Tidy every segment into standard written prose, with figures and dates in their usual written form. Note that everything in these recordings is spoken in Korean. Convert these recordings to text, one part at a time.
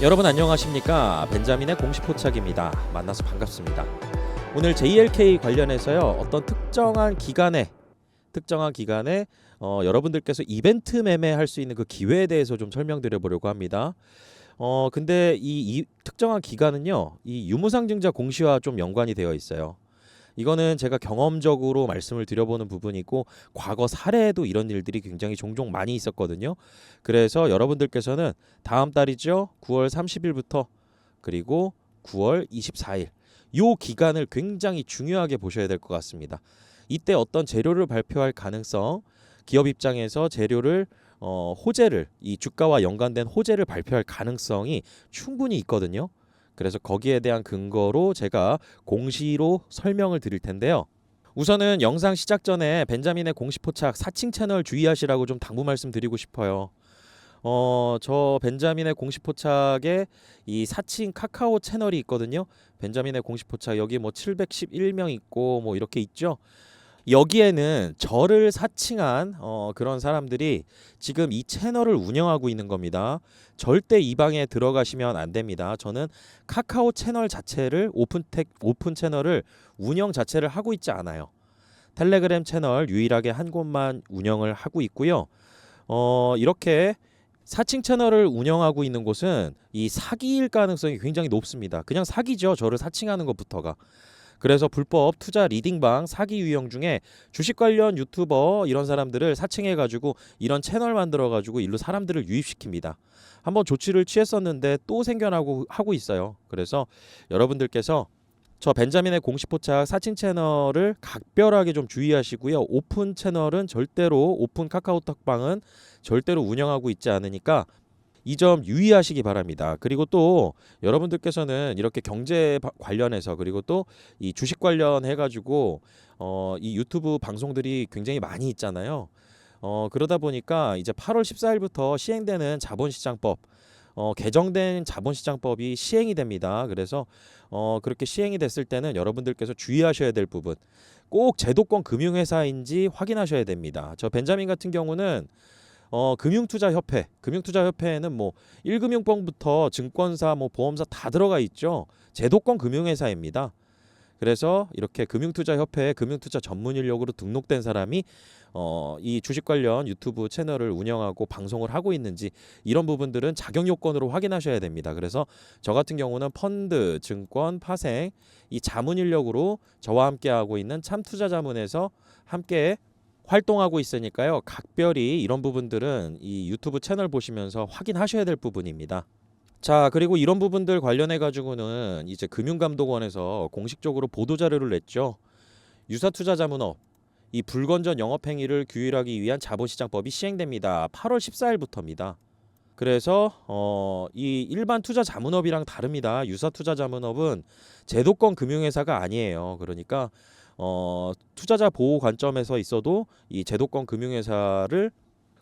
여러분 안녕하십니까? 벤자민의 공식 포착입니다. 만나서 반갑습니다. 오늘 JLK 관련해서요. 어떤 특정한 기간에 여러분들께서 이벤트 매매할 수 있는 그 기회에 대해서 좀 설명드려 보려고 합니다. 근데 이 특정한 기간은요. 이 유무상증자 공시와 좀 연관이 되어 있어요. 이거는 제가 경험적으로 말씀을 드려보는 부분이고 과거 사례에도 이런 일들이 굉장히 종종 많이 있었거든요. 그래서 여러분들께서는 다음 달이죠. 9월 30일부터 그리고 9월 24일 요 기간을 굉장히 중요하게 보셔야 될 것 같습니다. 이때 어떤 재료를 발표할 가능성, 기업 입장에서 재료를 호재를 이 주가와 연관된 호재를 발표할 가능성이 충분히 있거든요. 그래서 거기에 대한 근거로 제가 공시로 설명을 드릴 텐데요. 우선은 영상 시작 전에 벤자민의 공시 포착 사칭 채널 주의하시라고 좀 당부 말씀드리고 싶어요. 저 벤자민의 공시 포착에 이 사칭 카카오 채널이 있거든요. 벤자민의 공시 포착 여기 뭐 711명 있고 뭐 이렇게 있죠. 여기에는 저를 사칭한 그런 사람들이 지금 이 채널을 운영하고 있는 겁니다. 절대 이 방에 들어가시면 안 됩니다. 저는 카카오 채널 자체를 오픈 채널을 운영 자체를 하고 있지 않아요. 텔레그램 채널 유일하게 한 곳만 운영을 하고 있고요. 이렇게 사칭 채널을 운영하고 있는 곳은 이 사기일 가능성이 굉장히 높습니다. 그냥 사기죠. 저를 사칭하는 것부터가. 그래서 불법 투자 리딩방 사기 유형 중에 주식 관련 유튜버 이런 사람들을 사칭해가지고 이런 채널 만들어가지고 일로 사람들을 유입시킵니다. 한번 조치를 취했었는데 또 생겨나고 하고 있어요. 그래서 여러분들께서 저 벤자민의 공식 포착 사칭 채널을 각별하게 좀 주의하시고요. 오픈 채널은 절대로 오픈 카카오톡방은 절대로 운영하고 있지 않으니까 이 점 유의하시기 바랍니다. 그리고 또 여러분들께서는 이렇게 경제 관련해서 그리고 또 이 주식 관련해 가지고 이 유튜브 방송들이 굉장히 많이 있잖아요. 그러다 보니까 이제 8월 14일부터 시행되는 자본시장법 개정된 자본시장법이 시행이 됩니다. 그래서 그렇게 시행이 됐을 때는 여러분들께서 주의하셔야 될 부분 꼭 제도권 금융회사인지 확인하셔야 됩니다. 저 벤자민 같은 경우는 금융투자협회에는 뭐 1금융권부터 증권사, 뭐 보험사 다 들어가 있죠. 제도권 금융회사입니다. 그래서 이렇게 금융투자협회에 금융투자 전문 인력으로 등록된 사람이 이 주식 관련 유튜브 채널을 운영하고 방송을 하고 있는지 이런 부분들은 자격 요건으로 확인하셔야 됩니다. 그래서 저 같은 경우는 펀드, 증권, 파생 이 자문 인력으로 저와 함께 하고 있는 참투자자문에서 함께 활동하고 있으니까요. 각별히 이런 부분들은 이 유튜브 채널 보시면서 확인하셔야 될 부분입니다. 자, 그리고 이런 부분들 관련해 가지고는 이제 금융감독원에서 공식적으로 보도 자료를 냈죠. 유사투자자문업 이 불건전 영업행위를 규율하기 위한 자본시장법이 시행됩니다. 8월 14일부터입니다. 그래서 이 일반 투자자문업이랑 다릅니다. 유사투자자문업은 제도권 금융회사가 아니에요. 그러니까 투자자 보호 관점에서 있어도 이 제도권 금융회사를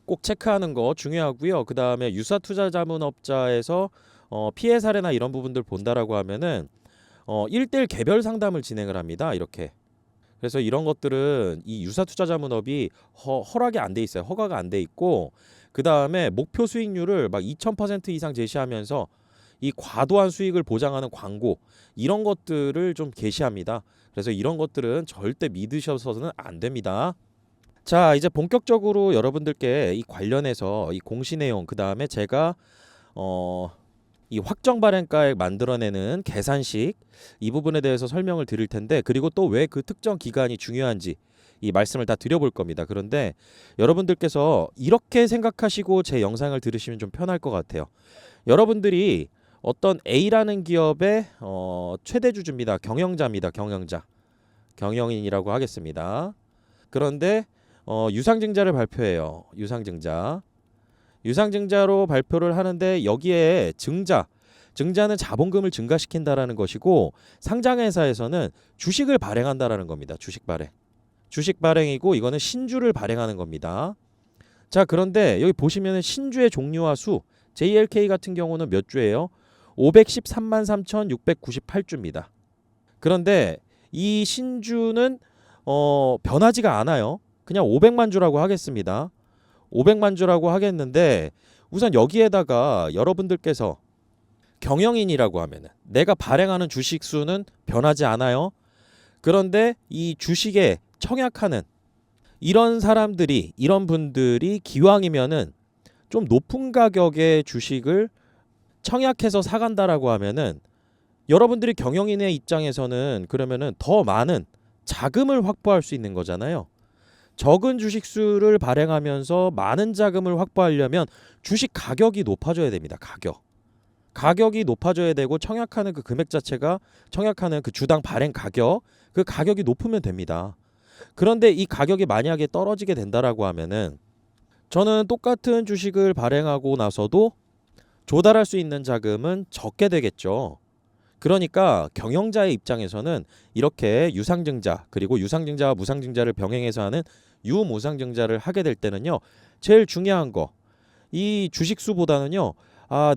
꼭 체크하는 거 중요하고요. 그 다음에 유사투자자문업자에서 피해 사례나 이런 부분들 본다라고 하면은 1대1 개별 상담을 진행을 합니다. 이렇게. 그래서 이런 것들은 이 유사투자자문업이 허락이 안 돼 있어요. 허가가 안 돼 있고 그 다음에 목표 수익률을 막 2000% 이상 제시하면서 이 과도한 수익을 보장하는 광고 이런 것들을 좀 게시합니다. 그래서 이런 것들은 절대 믿으셔서는 안 됩니다. 자, 이제 본격적으로 여러분들께 이 관련해서 이 공시 내용 그 다음에 제가 이 확정 발행가액 만들어내는 계산식 이 부분에 대해서 설명을 드릴 텐데 그리고 또 왜 그 특정 기간이 중요한지 이 말씀을 다 드려볼 겁니다. 그런데 여러분들께서 이렇게 생각하시고 제 영상을 들으시면 좀 편할 것 같아요. 여러분들이 어떤 A라는 기업의 최대 주주입니다. 경영자입니다. 경영인이라고 하겠습니다. 그런데 유상증자를 발표해요. 유상증자로 발표를 하는데 여기에 증자는 자본금을 증가시킨다라는 것이고 상장회사에서는 주식을 발행한다라는 겁니다. 주식 발행이고 이거는 신주를 발행하는 겁니다. 자, 그런데 여기 보시면은 신주의 종류와 수 JLK 같은 경우는 몇 주예요? 513만 3,698주입니다. 그런데 이 신주는 변하지가 않아요. 그냥 500만 주라고 하겠습니다. 500만 주라고 하겠는데 우선 여기에다가 여러분들께서 경영인이라고 하면은 내가 발행하는 주식 수는 변하지 않아요. 그런데 이 주식에 청약하는 이런 사람들이, 이런 분들이 기왕이면은 좀 높은 가격의 주식을 청약해서 사간다라고 하면은 여러분들이 경영인의 입장에서는 그러면은 더 많은 자금을 확보할 수 있는 거잖아요. 적은 주식 수를 발행하면서 많은 자금을 확보하려면 주식 가격이 높아져야 됩니다. 가격이 높아져야 되고 청약하는 그 금액 자체가 청약하는 그 주당 발행 가격 그 가격이 높으면 됩니다. 그런데 이 가격이 만약에 떨어지게 된다라고 하면은 저는 똑같은 주식을 발행하고 나서도 조달할 수 있는 자금은 적게 되겠죠. 그러니까 경영자의 입장에서는 이렇게 유상증자 그리고 유상증자와 무상증자를 병행해서 하는 유무상증자를 하게 될 때는요. 제일 중요한 거 이 주식수보다는요.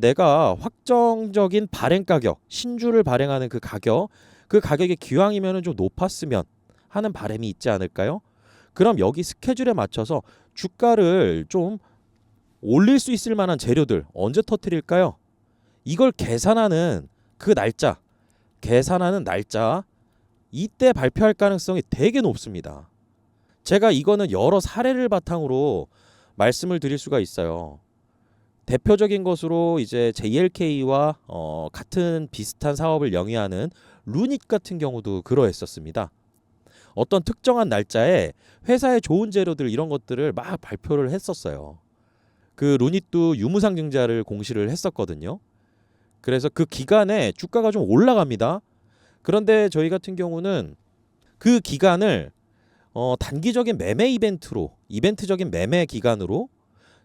내가 확정적인 발행 가격, 신주를 발행하는 그 가격이 기왕이면 좀 높았으면 하는 바람이 있지 않을까요? 그럼 여기 스케줄에 맞춰서 주가를 좀 올릴 수 있을 만한 재료들 언제 터뜨릴까요? 이걸 계산하는 날짜 이때 발표할 가능성이 되게 높습니다. 제가 이거는 여러 사례를 바탕으로 말씀을 드릴 수가 있어요. 대표적인 것으로 이제 JLK와 같은 비슷한 사업을 영위하는 루닛 같은 경우도 그러했었습니다. 어떤 특정한 날짜에 회사의 좋은 재료들 이런 것들을 막 발표를 했었어요. 그 루닛도 유무상증자를 공시를 했었거든요. 그래서 그 기간에 주가가 좀 올라갑니다. 그런데 저희 같은 경우는 그 기간을 단기적인 매매 이벤트적인 매매 기간으로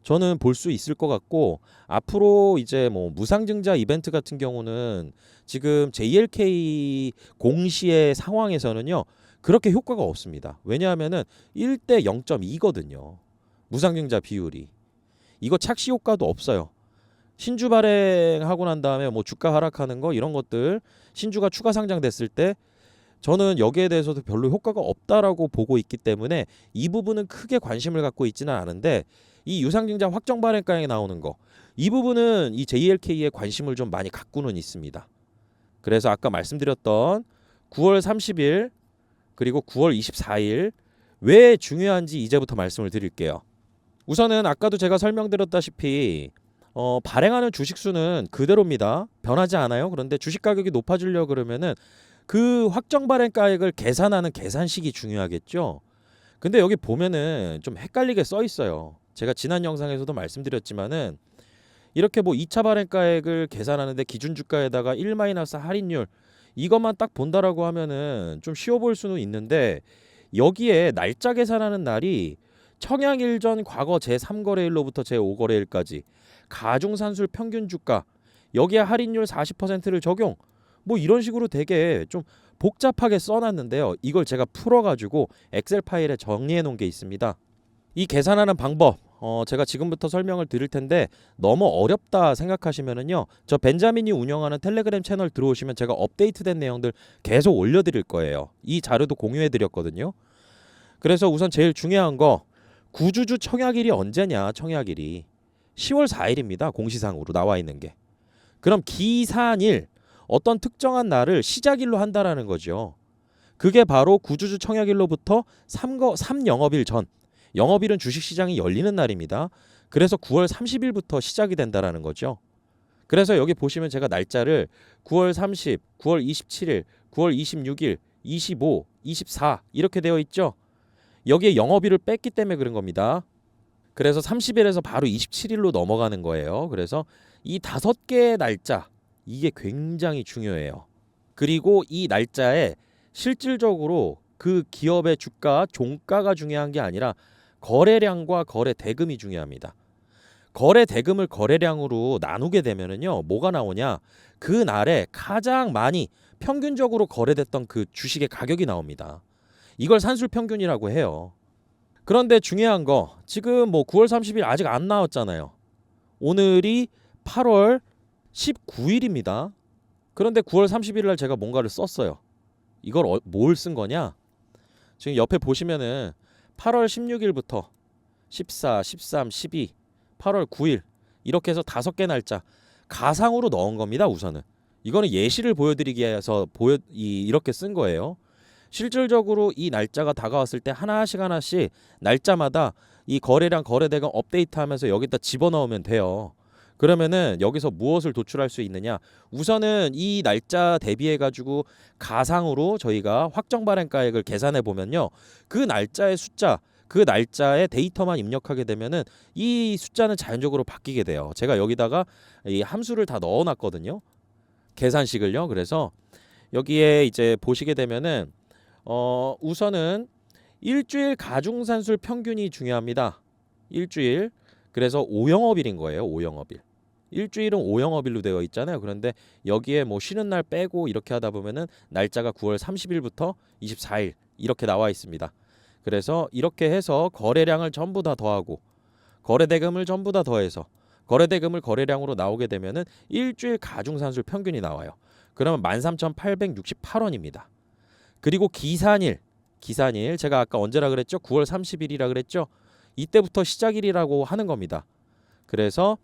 저는 볼 수 있을 것 같고 앞으로 이제 뭐 무상증자 이벤트 같은 경우는 지금 JLK 공시의 상황에서는요. 그렇게 효과가 없습니다. 왜냐하면은 1대 0.2거든요. 무상증자 비율이. 이거 착시 효과도 없어요. 신주 발행하고 난 다음에 뭐 주가 하락하는 거 이런 것들 신주가 추가 상장됐을 때 저는 여기에 대해서도 별로 효과가 없다라고 보고 있기 때문에 이 부분은 크게 관심을 갖고 있지는 않은데 이 유상증자 확정 발행가에 나오는 거 이 부분은 이 JLK에 관심을 좀 많이 갖고는 있습니다. 그래서 아까 말씀드렸던 9월 30일 그리고 9월 24일 왜 중요한지 이제부터 말씀을 드릴게요. 우선은 아까도 제가 설명드렸다시피 발행하는 주식수는 그대로입니다. 변하지 않아요. 그런데 주식 가격이 높아지려고 그러면은 그 확정 발행가액을 계산하는 계산식이 중요하겠죠. 근데 여기 보면은 좀 헷갈리게 써 있어요. 제가 지난 영상에서도 말씀드렸지만은 이렇게 뭐 2차 발행가액을 계산하는데 기준주가에다가 1 마이너스 할인율 이것만 딱 본다라고 하면은 좀 쉬워 보일 수는 있는데 여기에 날짜 계산하는 날이 청약일 전 과거 제3거래일로부터 제5거래일까지 가중산술 평균주가 여기에 할인율 40%를 적용 뭐 이런 식으로 되게 좀 복잡하게 써놨는데요. 이걸 제가 풀어가지고 엑셀 파일에 정리해 놓은 게 있습니다. 이 계산하는 방법 제가 지금부터 설명을 드릴 텐데 너무 어렵다 생각하시면은요. 저 벤자민이 운영하는 텔레그램 채널 들어오시면 제가 업데이트된 내용들 계속 올려드릴 거예요. 이 자료도 공유해 드렸거든요. 그래서 우선 제일 중요한 거 구주주 청약일이 언제냐 청약일이 10월 4일입니다. 공시상으로 나와 있는 게. 그럼 기산일 어떤 특정한 날을 시작일로 한다라는 거죠. 그게 바로 구주주 청약일로부터 3영업일 전 영업일은 주식시장이 열리는 날입니다. 그래서 9월 30일부터 시작이 된다라는 거죠. 그래서 여기 보시면 제가 날짜를 9월 30, 9월 27일, 9월 26일, 25, 24 이렇게 되어 있죠. 여기에 영업일을 뺐기 때문에 그런 겁니다. 그래서 30일에서 바로 27일로 넘어가는 거예요. 그래서 이 5개의 날짜 이게 굉장히 중요해요. 그리고 이 날짜에 실질적으로 그 기업의 주가, 종가가 중요한 게 아니라 거래량과 거래 대금이 중요합니다. 거래 대금을 거래량으로 나누게 되면은요. 뭐가 나오냐? 그 날에 가장 많이 평균적으로 거래됐던 그 주식의 가격이 나옵니다. 이걸 산술 평균이라고 해요. 그런데 중요한 거 지금 뭐 9월 30일 아직 안 나왔잖아요. 오늘이 8월 19일입니다. 그런데 9월 30일 날 제가 뭔가를 썼어요. 이걸 뭘 쓴 거냐? 지금 옆에 보시면은 8월 16일부터 14, 13, 12, 8월 9일 이렇게 해서 5개 날짜 가상으로 넣은 겁니다. 우선은 이거는 예시를 보여드리기 위해서 이렇게 쓴 거예요. 실질적으로 이 날짜가 다가왔을 때 하나씩 날짜마다 이 거래량 거래대금 업데이트하면서 여기다 집어넣으면 돼요. 그러면은 여기서 무엇을 도출할 수 있느냐? 우선은 이 날짜 대비해 가지고 가상으로 저희가 확정 발행가액을 계산해 보면요. 그 날짜의 숫자, 그 날짜의 데이터만 입력하게 되면은 이 숫자는 자연적으로 바뀌게 돼요. 제가 여기다가 이 함수를 다 넣어 놨거든요. 계산식을요. 그래서 여기에 이제 보시게 되면은 우선은 일주일 가중산술 평균이 중요합니다. 일주일. 그래서 5영업일인 거예요. 5영업일. 일주일은 5영업일로 되어 있잖아요. 그런데 여기에 뭐 쉬는 날 빼고 이렇게 하다 보면은 날짜가 9월 30일부터 24일 이렇게 나와 있습니다. 그래서 이렇게 해서 거래량을 전부 다 더하고 거래대금을 전부 다 더해서 거래대금을 거래량으로 나오게 되면은 일주일 가중산술 평균이 나와요. 그러면 13,868원입니다. 그리고 기산일 제가 아까 언제라 그랬죠? 9월 30일이라 그랬죠? 이때부터 시작일이라고 하는 겁니다. 그래서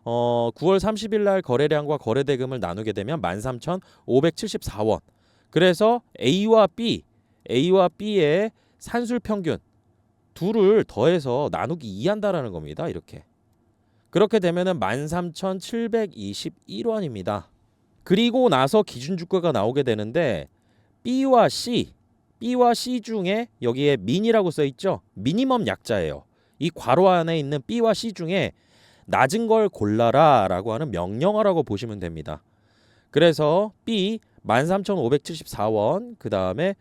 9월 30일 날 거래량과 거래대금을 나누게 되면 13,574원. 그래서 A와 B의 산술 평균 둘을 더해서 나누기 2한다라는 겁니다. 이렇게. 그렇게 되면은 13,721원입니다. 그리고 나서 기준 주가가 나오게 되는데 B와 C 중에 여기에 민이라고 써 있죠. 미니멈 약자예요. 이 괄호 안에 있는 B와 C 중에 낮은 걸 골라라라고 하는 명령어라고 보시면 됩니다. 그래서 B 13,574원, 그다음에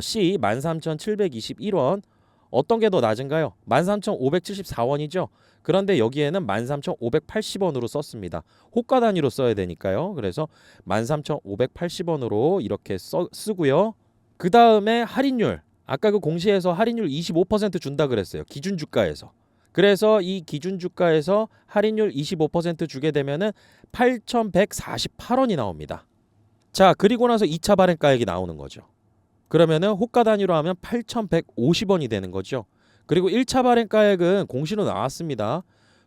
C 13,721원. 어떤 게 더 낮은가요? 13,574원이죠. 그런데 여기에는 13,580원으로 썼습니다. 호가 단위로 써야 되니까요. 그래서 13,580원으로 이렇게 쓰고요. 그 다음에 할인율. 아까 그 공시에서 할인율 25% 준다 그랬어요. 기준 주가에서. 그래서 이 기준 주가에서 할인율 25% 주게 되면은 8,148원이 나옵니다. 자, 그리고 나서 2차 발행가액이 나오는 거죠. 그러면은 호가 단위로 하면 8,150원이 되는 거죠. 그리고 1차 발행가액은 공시로 나왔습니다.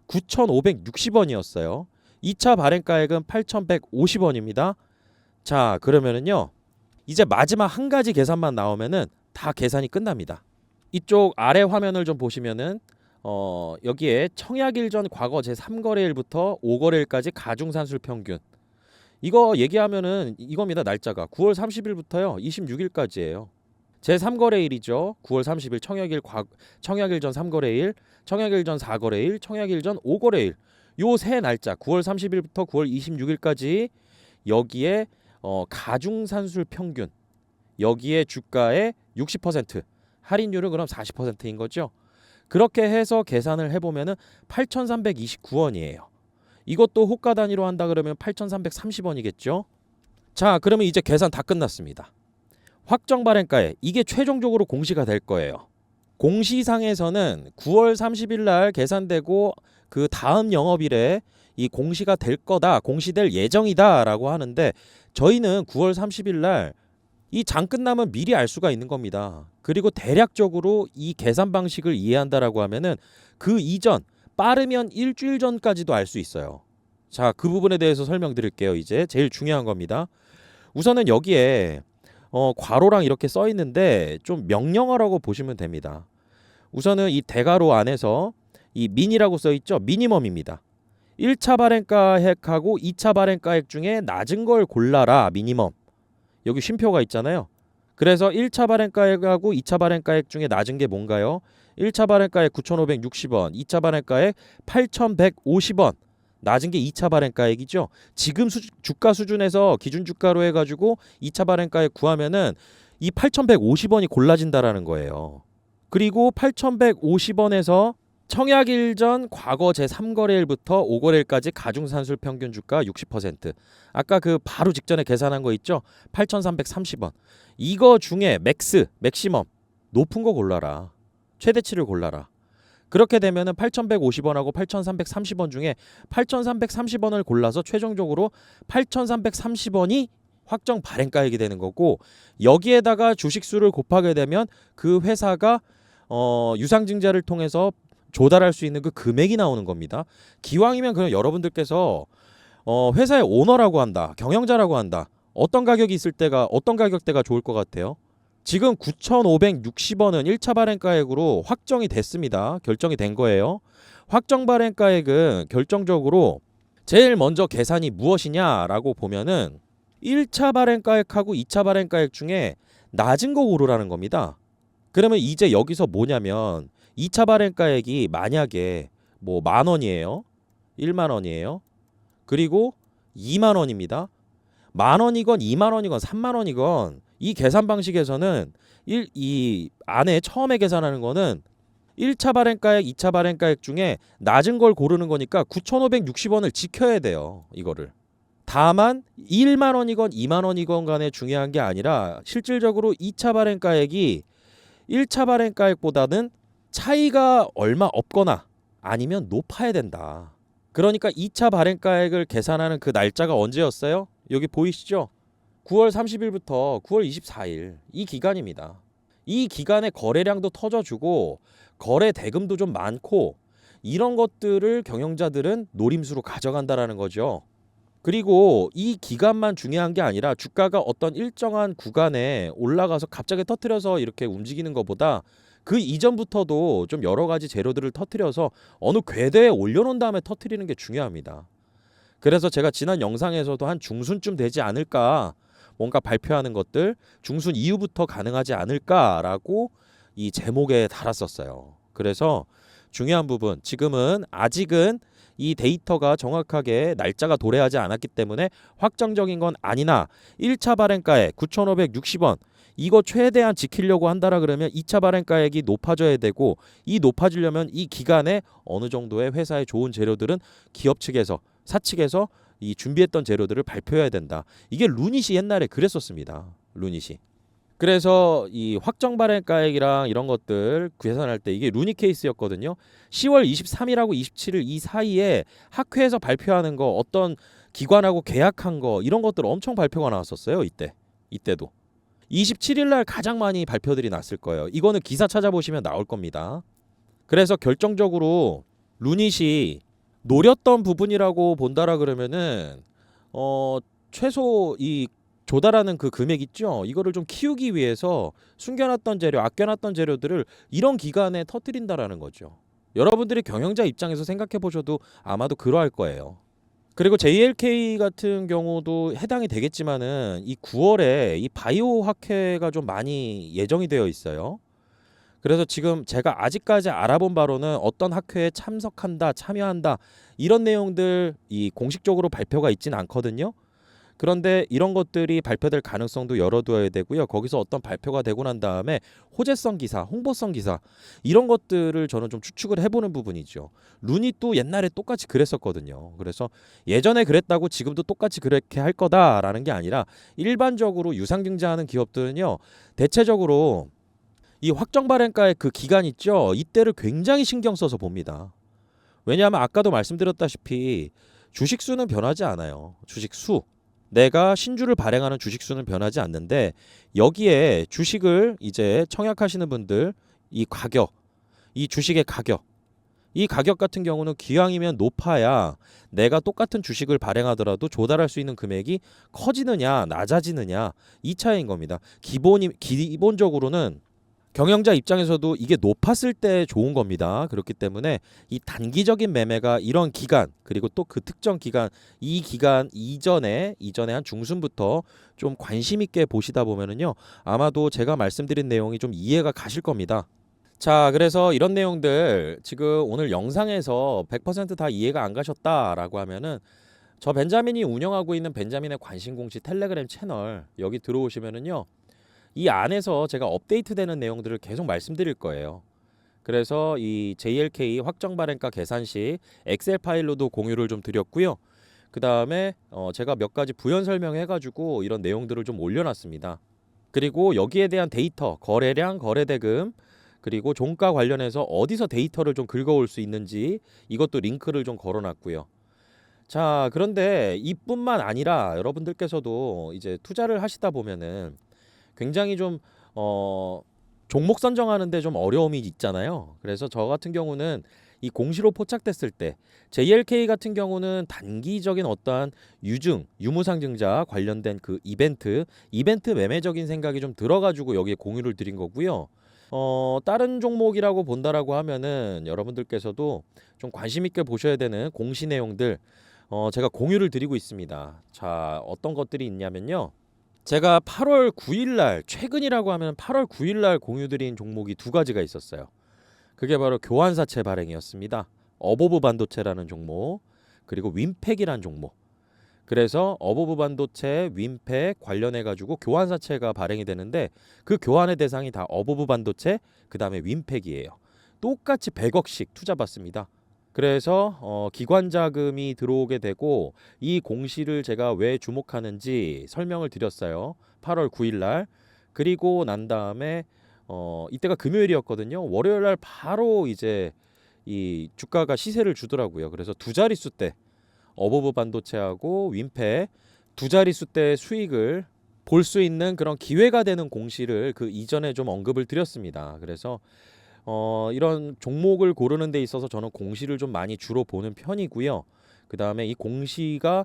9,560원이었어요. 2차 발행가액은 8,150원입니다. 자, 그러면은요. 이제 마지막 한 가지 계산만 나오면은 다 계산이 끝납니다. 이쪽 아래 화면을 좀 보시면은 여기에 청약일 전 과거 제3거래일부터 5거래일까지 가중산술 평균. 이거 얘기하면은 이겁니다. 날짜가 9월 30일부터요. 26일까지예요. 제3거래일이죠. 9월 30일 청약일 전 3거래일, 청약일 전 4거래일, 청약일 전 5거래일. 요 세 날짜 9월 30일부터 9월 26일까지 여기에 가중산술 평균. 여기에 주가의 60%, 할인율은 그럼 40%인 거죠. 그렇게 해서 계산을 해보면은 8,329원이에요. 이것도 호가 단위로 한다 그러면 8,330원이겠죠. 자, 그러면 이제 계산 다 끝났습니다. 확정 발행가액 이게 최종적으로 공시가 될 거예요. 공시상에서는 9월 30일 날 계산되고 그 다음 영업일에 이 공시가 될 거다, 공시될 예정이다라고 하는데 저희는 9월 30일 날 이 장 끝나면 미리 알 수가 있는 겁니다. 그리고 대략적으로 이 계산 방식을 이해한다라고 하면은 그 이전 빠르면 일주일 전까지도 알 수 있어요. 자, 그 부분에 대해서 설명드릴게요. 이제 제일 중요한 겁니다. 우선은 여기에 괄호랑 이렇게 써 있는데 좀 명령어라고 보시면 됩니다. 우선은 이 대괄호 안에서 이 민이라고 써 있죠. 미니멈입니다. 1차 발행가액하고 2차 발행가액 중에 낮은 걸 골라라. 미니멈. 여기 쉼표가 있잖아요. 그래서 1차 발행가액하고 2차 발행가액 중에 낮은 게 뭔가요? 1차 발행가액 9,560원, 2차 발행가액 8,150원. 낮은 게 2차 발행가액이죠. 지금 주가 수준에서 기준 주가로 해가지고 2차 발행가액 구하면은 이 8,150원이 골라진다라는 거예요. 그리고 8,150원에서 청약일 전 과거 제3거래일부터 5거래일까지 가중산술 평균 주가 60%. 아까 그 바로 직전에 계산한 거 있죠? 8,330원. 이거 중에 맥시멈 높은 거 골라라. 최대치를 골라라. 그렇게 되면은 8,150원하고 8,330원 중에 8,330원을 골라서 최종적으로 8,330원이 확정 발행가액이 되는 거고, 여기에다가 주식수를 곱하게 되면 그 회사가 유상증자를 통해서 조달할 수 있는 그 금액이 나오는 겁니다. 기왕이면 그럼 여러분들께서 회사의 오너라고 한다. 경영자라고 한다. 어떤 가격이 있을 때가 어떤 가격대가 좋을 것 같아요? 지금 9,560원은 1차 발행가액으로 확정이 됐습니다. 결정이 된 거예요. 확정 발행가액은 결정적으로 제일 먼저 계산이 무엇이냐라고 보면은 1차 발행가액하고 2차 발행가액 중에 낮은 거 고르라는 겁니다. 그러면 이제 여기서 뭐냐면 2차 발행가액이 만약에 뭐 10,000원이에요. 10,000원이에요. 그리고 20,000원입니다. 10,000원이건 20,000원이건 30,000원이건 이 계산 방식에서는 이 안에 처음에 계산하는 거는 1차 발행가액, 2차 발행가액 중에 낮은 걸 고르는 거니까 9,560원을 지켜야 돼요. 이거를. 다만 10,000원이건 20,000원이건 간에 중요한 게 아니라 실질적으로 2차 발행가액이 1차 발행가액보다는 차이가 얼마 없거나 아니면 높아야 된다. 그러니까 2차 발행가액을 계산하는 그 날짜가 언제였어요? 여기 보이시죠? 9월 30일부터 9월 24일 이 기간입니다. 이 기간에 거래량도 터져주고 거래 대금도 좀 많고 이런 것들을 경영자들은 노림수로 가져간다라는 거죠. 그리고 이 기간만 중요한 게 아니라 주가가 어떤 일정한 구간에 올라가서 갑자기 터트려서 이렇게 움직이는 것보다 그 이전부터도 좀 여러 가지 재료들을 터트려서 어느 궤도에 올려놓은 다음에 터트리는 게 중요합니다. 그래서 제가 지난 영상에서도 한 중순쯤 되지 않을까 뭔가 발표하는 것들 중순 이후부터 가능하지 않을까라고 이 제목에 달았었어요. 그래서 중요한 부분 지금은 아직은 이 데이터가 정확하게 날짜가 도래하지 않았기 때문에 확정적인 건 아니나 1차 발행가액 9,560원 이거 최대한 지키려고 한다라 그러면 2차 발행가액이 높아져야 되고 이 높아지려면 이 기간에 어느 정도의 회사의 좋은 재료들은 기업 측에서 사측에서 이 준비했던 재료들을 발표해야 된다. 이게 루닛이 옛날에 그랬었습니다. 루닛이. 그래서 이 확정 발행가액이랑 이런 것들 계산할 때 이게 루닛 케이스였거든요. 10월 23일하고 27일 이 사이에 학회에서 발표하는 거 어떤 기관하고 계약한 거 이런 것들 엄청 발표가 나왔었어요. 이때도 27일 날 가장 많이 발표들이 났을 거예요. 이거는 기사 찾아보시면 나올 겁니다. 그래서 결정적으로 루닛이 노렸던 부분이라고 본다라 그러면은 최소 이 조달하는 그 금액 있죠. 이거를 좀 키우기 위해서 숨겨놨던 재료, 아껴놨던 재료들을 이런 기간에 터뜨린다라는 거죠. 여러분들이 경영자 입장에서 생각해 보셔도 아마도 그러할 거예요. 그리고 JLK 같은 경우도 해당이 되겠지만은 이 9월에 이 바이오 학회가 좀 많이 예정이 되어 있어요. 그래서 지금 제가 아직까지 알아본 바로는 어떤 학회에 참석한다, 참여한다 이런 내용들 이 공식적으로 발표가 있진 않거든요. 그런데 이런 것들이 발표될 가능성도 열어두어야 되고요. 거기서 어떤 발표가 되고 난 다음에 호재성 기사, 홍보성 기사 이런 것들을 저는 좀 추측을 해보는 부분이죠. 루닛도 옛날에 똑같이 그랬었거든요. 그래서 예전에 그랬다고 지금도 똑같이 그렇게 할 거다라는 게 아니라 일반적으로 유상증자하는 기업들은요. 대체적으로 이 확정 발행가의 그 기간 있죠. 이때를 굉장히 신경 써서 봅니다. 왜냐하면 아까도 말씀드렸다시피 주식수는 변하지 않아요. 주식수. 내가 신주를 발행하는 주식수는 변하지 않는데 여기에 주식을 이제 청약하시는 분들 이 가격, 이 주식의 가격, 이 가격 같은 경우는 기왕이면 높아야 내가 똑같은 주식을 발행하더라도 조달할 수 있는 금액이 커지느냐 낮아지느냐 이 차이인 겁니다. 기본적으로는 경영자 입장에서도 이게 높았을 때 좋은 겁니다. 그렇기 때문에 이 단기적인 매매가 이런 기간 그리고 또 그 특정 기간 이 기간 이전에 한 중순부터 좀 관심 있게 보시다 보면은요. 아마도 제가 말씀드린 내용이 좀 이해가 가실 겁니다. 자, 그래서 이런 내용들 지금 오늘 영상에서 100%다 이해가 안 가셨다라고 하면은 저 벤자민이 운영하고 있는 벤자민의 관심 공시 텔레그램 채널 여기 들어오시면은요. 이 안에서 제가 업데이트되는 내용들을 계속 말씀드릴 거예요. 그래서 이 JLK 확정 발행가 계산 시 엑셀 파일로도 공유를 좀 드렸고요. 그 다음에 제가 몇 가지 부연 설명해가지고 이런 내용들을 좀 올려놨습니다. 그리고 여기에 대한 데이터, 거래량, 거래대금, 그리고 종가 관련해서 어디서 데이터를 좀 긁어올 수 있는지 이것도 링크를 좀 걸어놨고요. 자, 그런데 이뿐만 아니라 여러분들께서도 이제 투자를 하시다 보면은 굉장히 좀 종목 선정하는데 좀 어려움이 있잖아요. 그래서 저 같은 경우는 이 공시로 포착됐을 때 JLK 같은 경우는 단기적인 어떠한 유무상증자 관련된 그 이벤트 매매적인 생각이 좀 들어가지고 여기에 공유를 드린 거고요. 다른 종목이라고 본다라고 하면은 여러분들께서도 좀 관심 있게 보셔야 되는 공시 내용들 제가 공유를 드리고 있습니다. 자, 어떤 것들이 있냐면요. 제가 8월 9일 날, 최근이라고 하면 8월 9일 날 공유 드린 종목이 두 가지가 있었어요. 그게 바로 교환사채 발행이었습니다. 어버브 반도체라는 종목, 그리고 윈팩이라는 종목. 그래서 어버브 반도체, 윈팩 관련해 가지고 교환사채가 발행이 되는데 그 교환의 대상이 다 어버브 반도체, 그다음에 윈팩이에요. 똑같이 100억씩 투자 받습니다. 그래서 기관 자금이 들어오게 되고 이 공시를 제가 왜 주목하는지 설명을 드렸어요. 8월 9일 날. 그리고 난 다음에 이때가 금요일이었거든요. 월요일 날 바로 이제 이 주가가 시세를 주더라고요. 그래서 두 자릿수 때 어버브 반도체하고 윈팩 두 자릿수 때 수익을 볼 수 있는 그런 기회가 되는 공시를 그 이전에 좀 언급을 드렸습니다. 그래서 이런 종목을 고르는 데 있어서 저는 공시를 좀 많이 주로 보는 편이고요. 그 다음에 이 공시가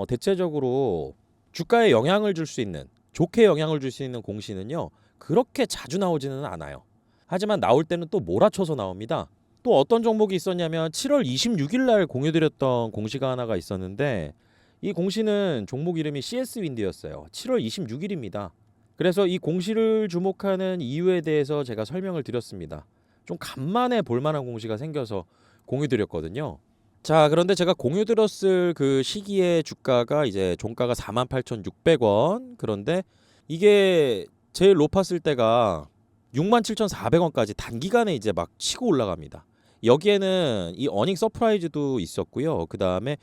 대체적으로 주가에 영향을 줄 수 있는, 좋게 영향을 줄 수 있는 공시는요, 그렇게 자주 나오지는 않아요. 하지만 나올 때는 또 몰아쳐서 나옵니다. 또 어떤 종목이 있었냐면 7월 26일 날 공유드렸던 공시가 하나가 있었는데 이 공시는 종목 이름이 CS윈드였어요. 7월 26일입니다. 그래서 이 공시를 주목하는 이유에 대해서 제가 설명을 드렸습니다. 좀 간만에 볼만한 공시가 생겨서 공유드렸거든요. 자, 그런데 제가 공유드렸을 그 시기에 주가가 이제 종가가 48,600원. 그런데 이게 제일 높았을 때가 67,400원까지 단기간에 이제 막 치고 올라갑니다. 여기에는 이 어닝 서프라이즈도 있었고요. 그 다음에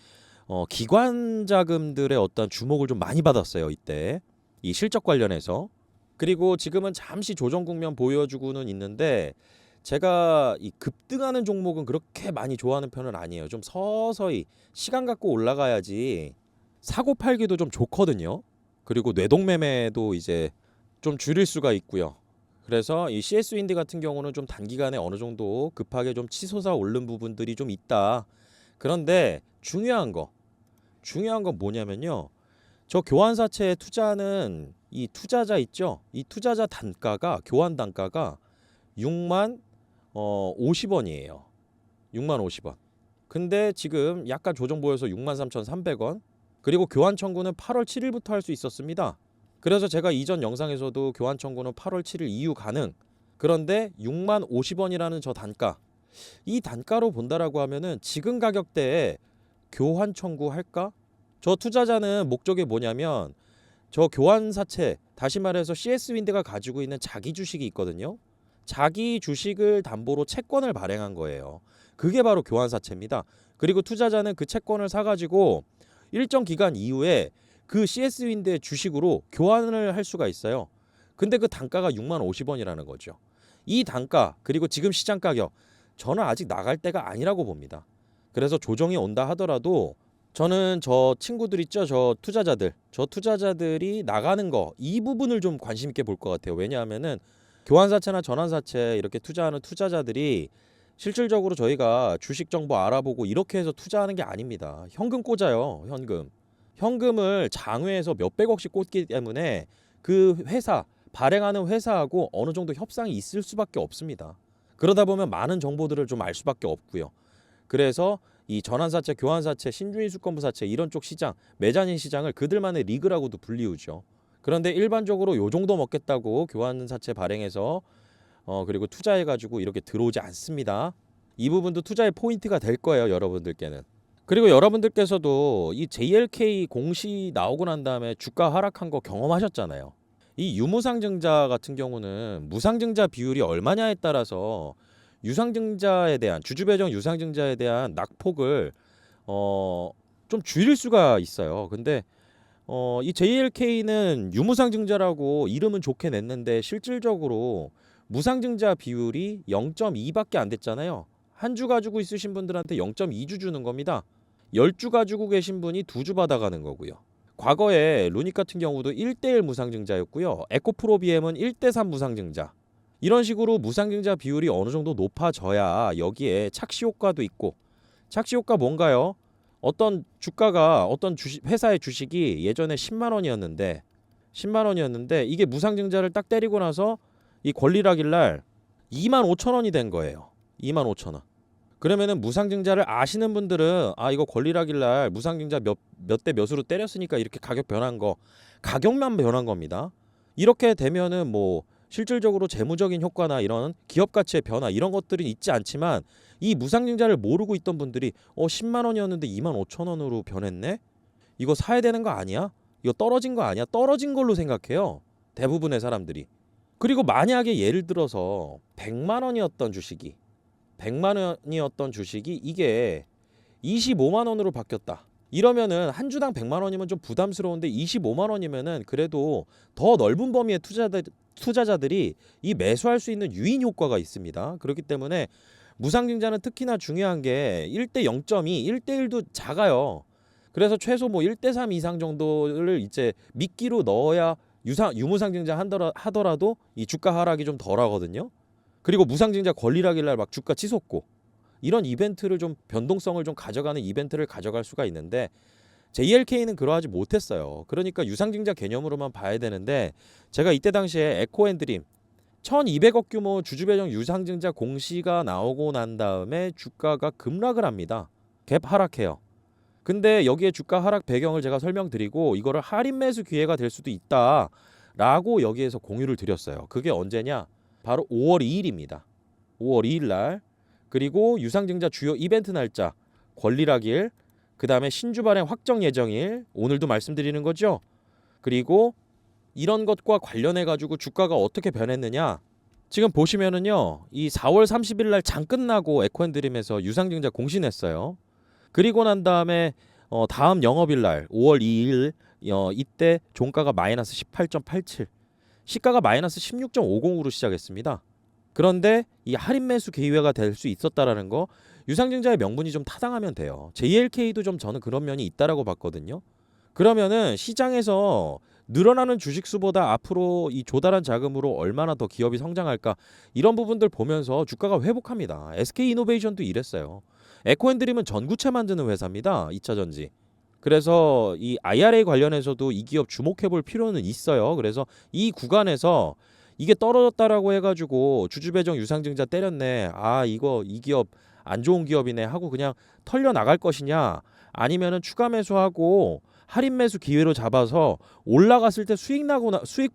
기관 자금들의 어떤 주목을 좀 많이 받았어요. 이때 이 실적 관련해서. 그리고 지금은 잠시 조정 국면 보여주고는 있는데 제가 이 급등하는 종목은 그렇게 많이 좋아하는 편은 아니에요. 좀 서서히 시간 갖고 올라가야지 사고 팔기도 좀 좋거든요. 그리고 뇌동매매도 이제 좀 줄일 수가 있고요. 그래서 이 CS윈드 같은 경우는 좀 단기간에 어느 정도 급하게 좀 치솟아 오른 부분들이 좀 있다. 그런데 중요한 건 뭐냐면요. 저 교환사채에 투자하는 이 투자자 있죠. 이 투자자 단가가 교환 단가가 6만 50원이에요. 6만 50원. 근데 지금 약간 조정 보여서 6만 3,300원. 그리고 교환 청구는 8월 7일부터 할 수 있었습니다. 그래서 제가 이전 영상에서도 교환 청구는 8월 7일 이후 가능. 그런데 6만 50원이라는 저 단가. 이 단가로 본다라고 하면은 지금 가격대에 교환 청구할까? 저 투자자는 목적이 뭐냐면 저 교환 사채, 다시 말해서 CS윈드가 가지고 있는 자기 주식이 있거든요. 자기 주식을 담보로 채권을 발행한 거예요. 그게 바로 교환 사채입니다. 그리고 투자자는 그 채권을 사가지고 일정 기간 이후에 그 CS윈드의 주식으로 교환을 할 수가 있어요. 근데 그 단가가 6만 50원이라는 거죠. 이 단가 그리고 지금 시장 가격 저는 아직 나갈 때가 아니라고 봅니다. 그래서 조정이 온다 하더라도 저는 저 친구들 있죠. 저 투자자들이 나가는 거 이 부분을 좀 관심 있게 볼 것 같아요. 왜냐하면은 교환사채나 전환사채 이렇게 투자하는 투자자들이 실질적으로 저희가 주식 정보 알아보고 이렇게 해서 투자하는 게 아닙니다. 현금 꽂아요. 현금을 장외에서 몇백억씩 꽂기 때문에 그 회사 발행하는 회사하고 어느 정도 협상이 있을 수밖에 없습니다. 그러다 보면 많은 정보들을 좀 알 수밖에 없고요. 그래서 이 전환사채, 교환사채, 신주인 수권부사채 이런 쪽 시장, 매자닌 시장을 그들만의 리그라고도 불리우죠. 그런데 일반적으로 요 정도 먹겠다고 교환사채 발행해서 그리고 투자해가지고 이렇게 들어오지 않습니다. 이 부분도 투자의 포인트가 될 거예요, 여러분들께는. 그리고 여러분들께서도 이 JLK 공시 나오고 난 다음에 주가 하락한 거 경험하셨잖아요. 이 유무상증자 같은 경우는 무상증자 비율이 얼마냐에 따라서 유상증자에 대한 주주배정 유상증자에 대한 낙폭을 좀 줄일 수가 있어요. 근데 이 JLK는 유무상증자라고 이름은 좋게 냈는데 실질적으로 무상증자 비율이 0.2밖에 안 됐잖아요. 한 주 가지고 있으신 분들한테 0.2주 주는 겁니다. 10주 가지고 계신 분이 2주 받아가는 거고요. 과거에 루닉 같은 경우도 1대1 무상증자였고요. 에코프로비엠은 1대3 무상증자. 이런 식으로 무상증자 비율이 어느 정도 높아져야 여기에 착시 효과도 있고, 착시 효과 뭔가요? 어떤 주가가 어떤 회사의 주식이 예전에 10만 원이었는데 이게 무상증자를 딱 때리고 나서 이 권리락일 날 2만 5천 원이 된 거예요. 2만 5천 원. 그러면은 무상증자를 아시는 분들은 아 이거 권리락일 날 무상증자 몇 대 몇으로 때렸으니까 이렇게 가격 변한 거, 가격만 변한 겁니다. 이렇게 되면은 뭐 실질적으로 재무적인 효과나 이런 기업 가치의 변화 이런 것들은 있지 않지만, 이 무상증자를 모르고 있던 분들이 10만 원이었는데 2만 5천 원으로 변했네? 이거 사야 되는 거 아니야? 이거 떨어진 거 아니야? 떨어진 걸로 생각해요. 대부분의 사람들이. 그리고 만약에 예를 들어서 100만 원이었던 주식이 100만 원이었던 주식이 이게 25만 원으로 바뀌었다. 이러면은 한 주당 100만 원이면 좀 부담스러운데 25만 원이면은 그래도 더 넓은 범위의 투자자들이 이 매수할 수 있는 유인 효과가 있습니다. 그렇기 때문에 무상증자는 특히나 중요한 게 1대 0.2, 1대 1도 작아요. 그래서 최소 뭐 1대 3 이상 정도를 이제 미끼로 넣어야 유무상증자 하더라도 이 주가 하락이 좀 덜하거든요. 그리고 무상증자 권리락일 날 막 주가 치솟고 이런 이벤트를 좀 변동성을 좀 가져가는 이벤트를 가져갈 수가 있는데 JLK는 그러하지 못했어요. 그러니까 유상증자 개념으로만 봐야 되는데, 제가 이때 당시에 에코앤드림 1200억 규모 주주배정 유상증자 공시가 나오고 난 다음에 주가가 급락을 합니다. 갭 하락해요. 근데 여기에 주가 하락 배경을 제가 설명드리고 이거를 할인 매수 기회가 될 수도 있다라고 여기에서 공유를 드렸어요. 그게 언제냐? 바로 5월 2일입니다. 5월 2일 날. 그리고 유상증자 주요 이벤트 날짜 권리락일, 그 다음에 신주 발행 확정 예정일, 오늘도 말씀드리는 거죠. 그리고 이런 것과 관련해 가지고 주가가 어떻게 변했느냐, 지금 보시면은요, 이 4월 30일 날 장 끝나고 에코앤드림에서 유상증자 공시냈어요. 그리고 난 다음에 다음 영업일 날 5월 2일 이때 종가가 마이너스 18.87, 시가가 마이너스 16.50으로 시작했습니다. 그런데 이 할인 매수 기회가 될 수 있었다라는 거, 유상증자의 명분이 좀 타당하면 돼요. JLK도 좀 저는 그런 면이 있다라고 봤거든요. 그러면은 시장에서 늘어나는 주식 수보다 앞으로 이 조달한 자금으로 얼마나 더 기업이 성장할까, 이런 부분들 보면서 주가가 회복합니다. SK이노베이션도 이랬어요. 에코앤드림은 전구체 만드는 회사입니다. 2차 전지. 그래서 이 IRA 관련해서도 이 기업 주목해 볼 필요는 있어요. 그래서 이 구간에서 이게 떨어졌다라고 해가지고 주주배정 유상증자 때렸네, 아 이거 이 기업 안 좋은 기업이네 하고 그냥 털려 나갈 것이냐, 아니면은 추가 매수하고 할인 매수 기회로 잡아서 올라갔을 때 수익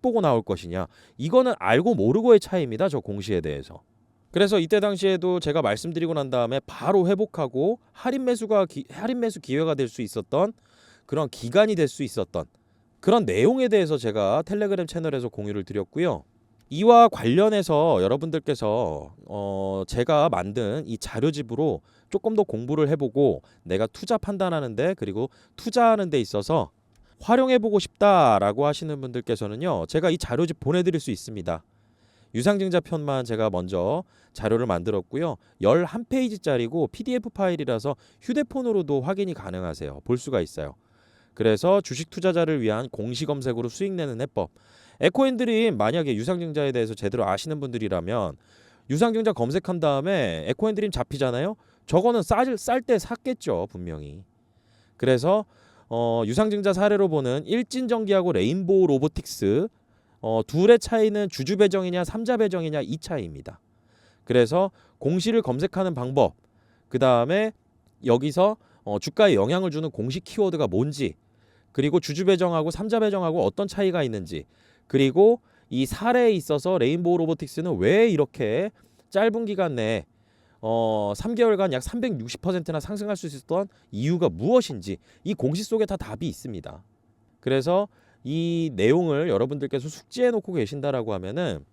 보고 나올 것이냐, 이거는 알고 모르고의 차이입니다. 저 공시에 대해서. 그래서 이때 당시에도 제가 말씀드리고 난 다음에 바로 회복하고 할인 매수 기회가 될 수 있었던 그런 기간이 될 수 있었던 그런 내용에 대해서 제가 텔레그램 채널에서 공유를 드렸고요. 이와 관련해서 여러분들께서 제가 만든 이 자료집으로 조금 더 공부를 해보고 내가 투자 판단하는데, 그리고 투자하는 데 있어서 활용해보고 싶다라고 하시는 분들께서는요, 제가 이 자료집 보내드릴 수 있습니다. 유상증자 편만 제가 먼저 자료를 만들었고요. 11페이지짜리고 PDF 파일이라서 휴대폰으로도 확인이 가능하세요. 볼 수가 있어요. 그래서 주식 투자자를 위한 공시 검색으로 수익 내는 해법. 에코앤드림 만약에 유상증자에 대해서 제대로 아시는 분들이라면 유상증자 검색한 다음에 에코앤드림 잡히잖아요. 저거는 쌀 때 샀겠죠, 분명히. 그래서 유상증자 사례로 보는 일진전기하고 레인보우 로보틱스, 둘의 차이는 주주 배정이냐 삼자 배정이냐 이 차이입니다. 그래서 공시를 검색하는 방법, 그 다음에 여기서 주가에 영향을 주는 공시 키워드가 뭔지, 그리고 주주 배정하고 삼자 배정하고 어떤 차이가 있는지, 그리고 이 사례에 있어서 레인보우 로보틱스는 왜 이렇게 짧은 기간 내에 3개월간 약 360%나 상승할 수 있었던 이유가 무엇인지, 이 공시 속에 다 답이 있습니다. 그래서 이 내용을 여러분들께서 숙지해 놓고 계신다라고 하면은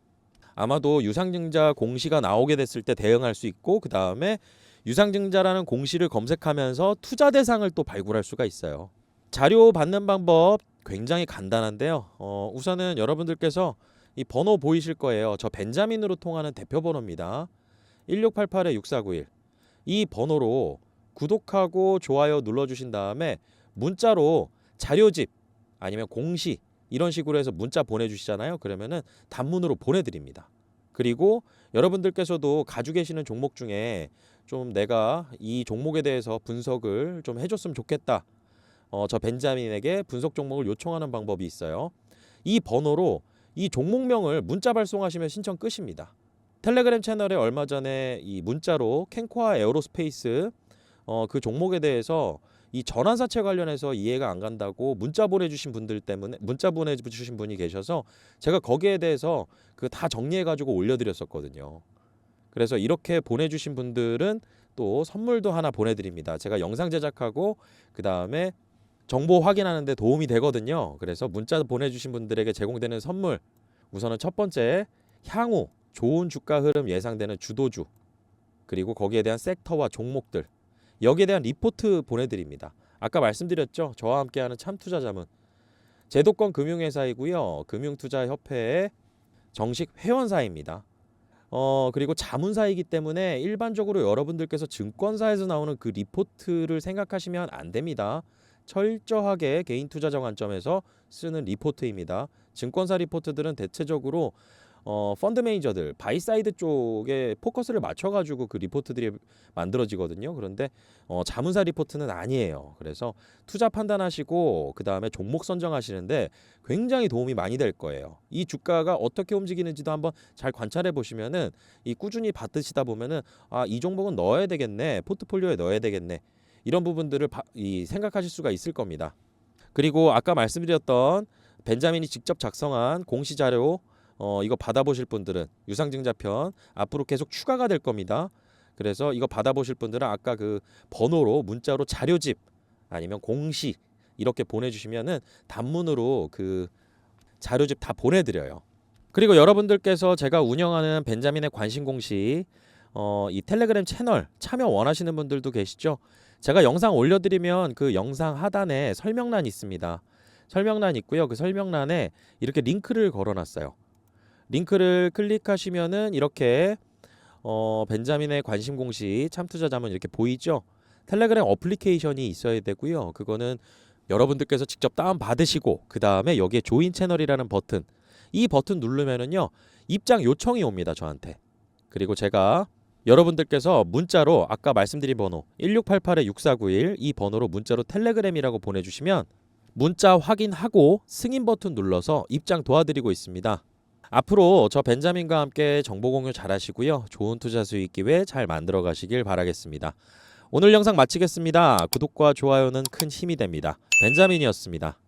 아마도 유상증자 공시가 나오게 됐을 때 대응할 수 있고, 그 다음에 유상증자라는 공시를 검색하면서 투자 대상을 또 발굴할 수가 있어요. 자료 받는 방법 굉장히 간단한데요. 우선은 여러분들께서 이 번호 보이실 거예요. 저 벤자민으로 통하는 대표 번호입니다. 1688-6491. 이 번호로 구독하고 좋아요 눌러주신 다음에 문자로 자료집 아니면 공시 이런 식으로 해서 문자 보내주시잖아요. 그러면은 단문으로 보내드립니다. 그리고 여러분들께서도 가지고 계시는 종목 중에 좀 내가 이 종목에 대해서 분석을 좀 해줬으면 좋겠다. 저 벤자민에게 분석 종목을 요청하는 방법이 있어요. 이 번호로 이 종목명을 문자 발송하시면 신청 끝입니다. 텔레그램 채널에 얼마 전에 이 문자로 캔코아 에어로스페이스 그 종목에 대해서 이 전환사채 관련해서 이해가 안 간다고 문자 보내주신 분들 때문에 문자 보내주신 분이 계셔서 제가 거기에 대해서 그 다 정리해가지고 올려드렸었거든요. 그래서 이렇게 보내주신 분들은 또 선물도 하나 보내드립니다. 제가 영상 제작하고 그 다음에 정보 확인하는 데 도움이 되거든요. 그래서 문자 보내주신 분들에게 제공되는 선물, 우선은 첫 번째, 향후 좋은 주가 흐름 예상되는 주도주, 그리고 거기에 대한 섹터와 종목들, 여기에 대한 리포트 보내드립니다. 아까 말씀드렸죠. 저와 함께하는 참투자자문 제도권 금융회사이고요. 금융투자협회의 정식 회원사입니다. 그리고 자문사이기 때문에 일반적으로 여러분들께서 증권사에서 나오는 그 리포트를 생각하시면 안 됩니다. 철저하게 개인 투자자 관점에서 쓰는 리포트입니다. 증권사 리포트들은 대체적으로 펀드 매니저들, 바이사이드 쪽에 포커스를 맞춰가지고 그 리포트들이 만들어지거든요. 그런데 자문사 리포트는 아니에요. 그래서 투자 판단하시고 그 다음에 종목 선정하시는데 굉장히 도움이 많이 될 거예요. 이 주가가 어떻게 움직이는지도 한번 잘 관찰해 보시면은 이 꾸준히 받으시다 보면은 이 종목은 넣어야 되겠네, 포트폴리오에 넣어야 되겠네, 이런 부분들을 생각하실 수가 있을 겁니다. 그리고 아까 말씀드렸던 벤자민이 직접 작성한 공시 자료 이거 받아보실 분들은 유상증자편 앞으로 계속 추가가 될 겁니다. 그래서 이거 받아보실 분들은 아까 그 번호로 문자로 자료집 아니면 공시 이렇게 보내주시면은 단문으로 그 자료집 다 보내드려요. 그리고 여러분들께서 제가 운영하는 벤자민의 관심 공시 이 텔레그램 채널 참여 원하시는 분들도 계시죠? 제가 영상 올려드리면 그 영상 하단에 설명란이 있습니다. 설명란 있고요. 그 설명란에 이렇게 링크를 걸어놨어요. 링크를 클릭하시면은 이렇게 벤자민의 관심 공시 참투자자문 이렇게 보이죠? 텔레그램 어플리케이션이 있어야 되고요. 그거는 여러분들께서 직접 다운 받으시고 그 다음에 여기에 조인 채널이라는 버튼, 이 버튼 누르면은요 입장 요청이 옵니다, 저한테. 그리고 제가 여러분들께서 문자로 아까 말씀드린 번호 1688-6491 이 번호로 문자로 텔레그램이라고 보내주시면 문자 확인하고 승인 버튼 눌러서 입장 도와드리고 있습니다. 앞으로 저 벤자민과 함께 정보 공유 잘 하시고요. 좋은 투자 수익 기회 잘 만들어 가시길 바라겠습니다. 오늘 영상 마치겠습니다. 구독과 좋아요는 큰 힘이 됩니다. 벤자민이었습니다.